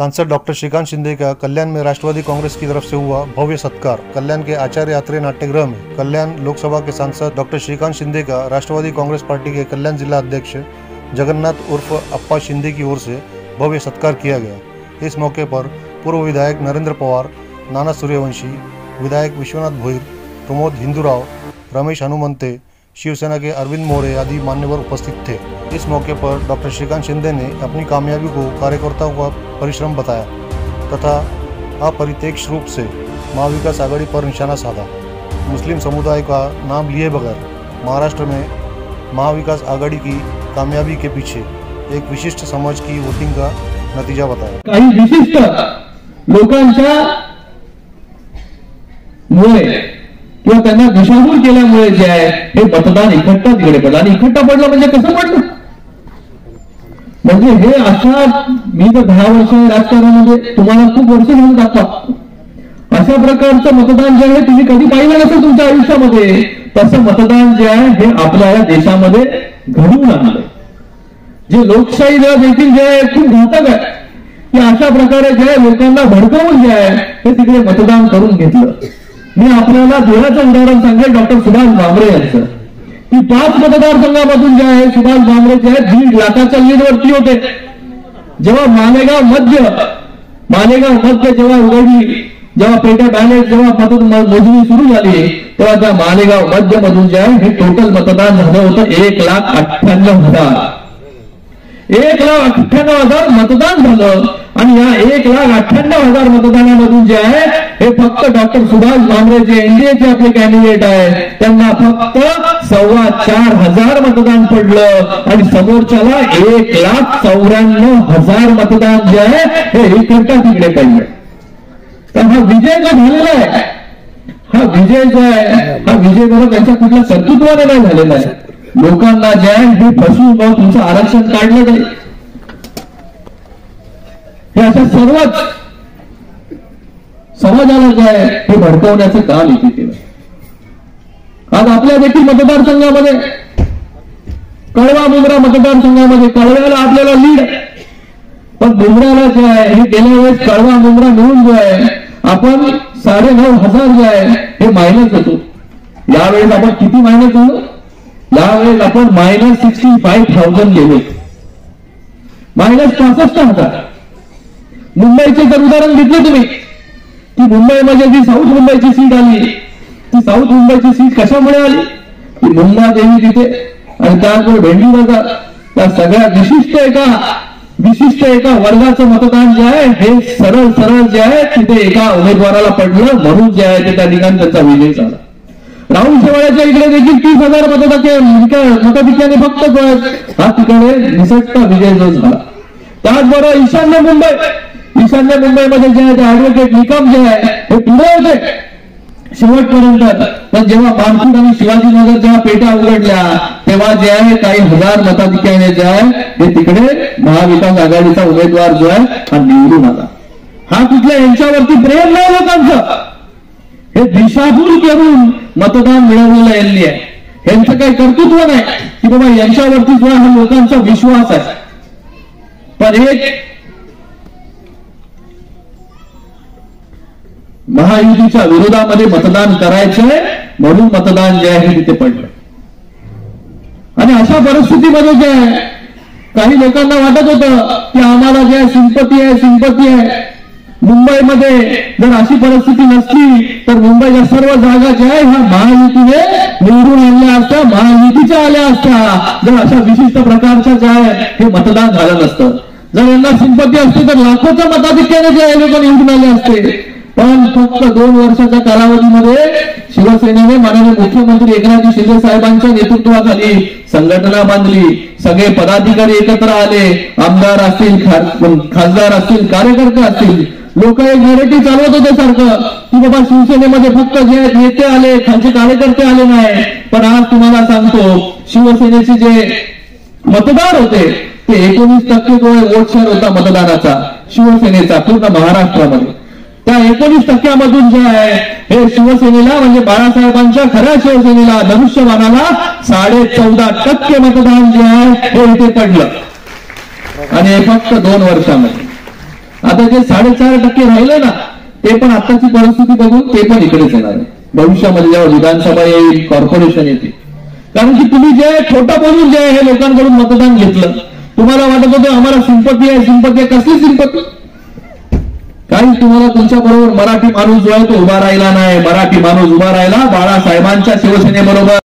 सांसद डॉक्टर श्रीकांत शिंदे का कल्याण में राष्ट्रवादी कांग्रेस की तरफ से हुआ भव्य सत्कार। कल्याण के आचार्य यात्रे नाट्यगृह में कल्याण लोकसभा के सांसद डॉक्टर श्रीकांत शिंदे का राष्ट्रवादी कांग्रेस पार्टी के कल्याण जिला अध्यक्ष जगन्नाथ उर्फ अप्पा शिंदे की ओर से भव्य सत्कार किया गया। इस मौके पर पूर्व विधायक नरेंद्र पवार, नाना सूर्यवंशी, विधायक विश्वनाथ भोईर, प्रमोद हिंदूराव, रमेश हनुमंते, शिवसेना के अरविंद मोरे आदि मान्यवर उपस्थित थे। इस मौके पर डॉक्टर श्रीकांत शिंदे ने अपनी कामयाबी को कार्यकर्ताओं का परिश्रम बताया तथा अप्रत्यक्ष रूप से महाविकास आघाड़ी पर निशाना साधा। मुस्लिम समुदाय का नाम लिए बगैर महाराष्ट्र में महाविकास आघाड़ी की कामयाबी के पीछे एक विशिष्ट समाज की वोटिंग का नतीजा बताया। काही विशिष्ट लोकांच्या मुळे किंवा त्यांना दिशाभूल केल्यामुळे जे आहे हे मतदान इकट्ठा तिकडे पडलं आणि इकट्ठा पडलं म्हणजे कसं पडलं, म्हणजे हे अशा मी तर 10 वर्ष राजकारणामध्ये तुम्हाला खूप वर्ष घेऊन दाखवा, अशा प्रकारचं मतदान जे आहे तुम्ही कधी पाहिलं नसेल तुमच्या आयुष्यामध्ये। तसं मतदान जे आहे हे आपल्या या देशामध्ये घडवून आणलं, जे लोकशाहीला देखील जे आहे खूप घातक आहे की अशा प्रकारे जे लोकांना भडकवून जे आहे हे तिकडे मतदान करून घेतलं। मी आपल्याला धुळ्याचं उदाहरण सांगेल डॉक्टर सुभाष भामरे यांचं, की 5 मतदारसंघामधून जे आहे सुभाष भामरे जे आहे 1.5 लाखाच्या लीडवरती होते। जेव्हा मालेगाव मध्य जेव्हा उघडली, जेव्हा पेट्या बॅलेट जेव्हा मोजणी सुरू झाली, तेव्हा त्या मालेगाव मध्य मधून जे आहे हे टोटल मतदान झालं होतं 1,98,000। 1,98,000 मतदान झालं आणि या 1,98,000 मतदानामधून जे आहे हे फक्त डॉक्टर सुभाष भामरे जे एनडीएचे आपले कॅन्डिडेट आहे त्यांना फक्त 4,25,000 मतदान पडलं आणि समोरच्याला 1,94,000 मतदान जे आहे हे इकडच्या तिकडे पडलं। तर हा विजय जो झालेला आहे, हा विजय जो आहे हा विजय बरोबर त्यांच्या कुठल्या कर्तृत्वाने नाही झालेला आहे। लोकांना जे आहे हे फसवून तुमचं आरक्षण काढलं जाईल, हे अशा सर्वच समाजाला जे आहे हे भडकवण्याचं काम इथे केलं। आज आपल्या देखील मतदारसंघामध्ये कळवा मुंब्रा मतदारसंघामध्ये कळव्याला आपल्याला लीड, पण मुंब्राला जे आहे हे गेल्या वेळेस कळवा मुंब्रा मिळून जो आहे आपण 9,500 जे आहे हे मायनस होतो। यावेळेस आपण किती मायनस होतो? यावेळेस आपण -65,000 गेलो, -65,000। मुंबईचे जर उदाहरण घेतलं तुम्ही की मुंबईमध्ये जी साऊथ मुंबईची सीट आली, ती साऊथ मुंबईची सीट कशामुळे आली? की मुंबादेवी तिथे आणि त्याचबरोबर भेंडीबाजार, त्या सगळ्या विशिष्ट एका वर्गाचं मतदान जे आहे हे सरळ जे आहे तिथे एका उमेदवाराला पडलं, म्हणून जे आहे ते त्या ठिकाणी त्यांचा विजय झाला। राहुल शेवाळ्याच्या इकडे देखील 30,000 मताधिक्याने फक्त हा तिकडे निसटता विजय जो झाला। त्याचबरोबर ईशान्य मुंबईमध्ये जे आहे ते ऍडव्होकेट निकम जे आहे हे पुढे होते शेवटपर्यंत, पण जेव्हा मानपूर आणि शिवाजीनगर जेव्हा पेट्या उघडल्या तेव्हा जे आहे काही हजार मताधिक्याने जे आहे हे तिकडे महाविकास आघाडीचा उमेदवार जो आहे हा निवडून आला। हा कुठल्या यांच्यावरती प्रेम नाही लोकांचं, हे दिशाभूल करून मतदान मिळवलेलं यांनी आहे। यांचं काही कर्तृत्व नाही की बाबा यांच्यावरती जो हा लोकांचा विश्वास आहे, पण एक महायुतीच्या विरोधामध्ये मतदान करायचंय म्हणून मतदान जे आहे तिथे पडलं। आणि अशा परिस्थितीमध्ये जे आहे काही लोकांना वाटत होतं की आम्हाला जे सिंपती आहे मुंबईमध्ये जर अशी परिस्थिती नसती तर मुंबईच्या सर्व जागा ज्या आहे ह्या महायुतीने निवडून आणल्या असत्या, महायुतीच्या आल्या असत्या, जर अशा विशिष्ट प्रकारच्या ज्या आहे हे मतदान झालं नसतं। जर यांना सिंपती असते तर लाखोच्या मताधिक्याने जे लोक निवडून आले असते, पण फक्त 2 वर्षाच्या कालावधीमध्ये शिवसेनेने माननीय मुख्यमंत्री एकनाथ शिंदे साहेबांच्या नेतृत्वाखाली संघटना बांधली, सगळे पदाधिकारी एकत्र आले, आमदार असतील, खासदार असतील, कार्यकर्ते असतील, लोक एक नॅरेटिव्ह चालवत होते सारखं की बाबा शिवसेनेमध्ये फक्त जे नेते आले, खालचे कार्यकर्ते आले नाही। पण आज तुम्हाला सांगतो शिवसेनेचे जे मतदार होते ते 19% वोट शेअर होता मतदानाचा शिवसेनेचा पूर्ण महाराष्ट्रामध्ये। त्या 19% जे आहे हे शिवसेनेला म्हणजे बाळासाहेबांच्या खऱ्या शिवसेनेला धनुष्यबाणाला 14.5% मतदान जे आहे हे इथे पडलं आणि फक्त 2 वर्षामध्ये। आता जे 4.5% राहिले ना, ते पण आताची परिस्थिती बघून ते पण इकडेच येणार आहे भविष्यामध्ये, जेव्हा विधानसभा येईल, कॉर्पोरेशन येतील. कारण की तुम्ही जे खोटं बोलून जे हे लोकांकडून मतदान घेतलं, तुम्हाला वाटत होतं आम्हाला सिंपती आहे, सिंपती आहे. कसली सिंपती? काही तुम्हाला तुमच्या बरोबर मराठी माणूस जो आहे तो उभा राहिला नाही. मराठी माणूस उभा राहिला बाळासाहेबांच्या शिवसेनेबरोबर.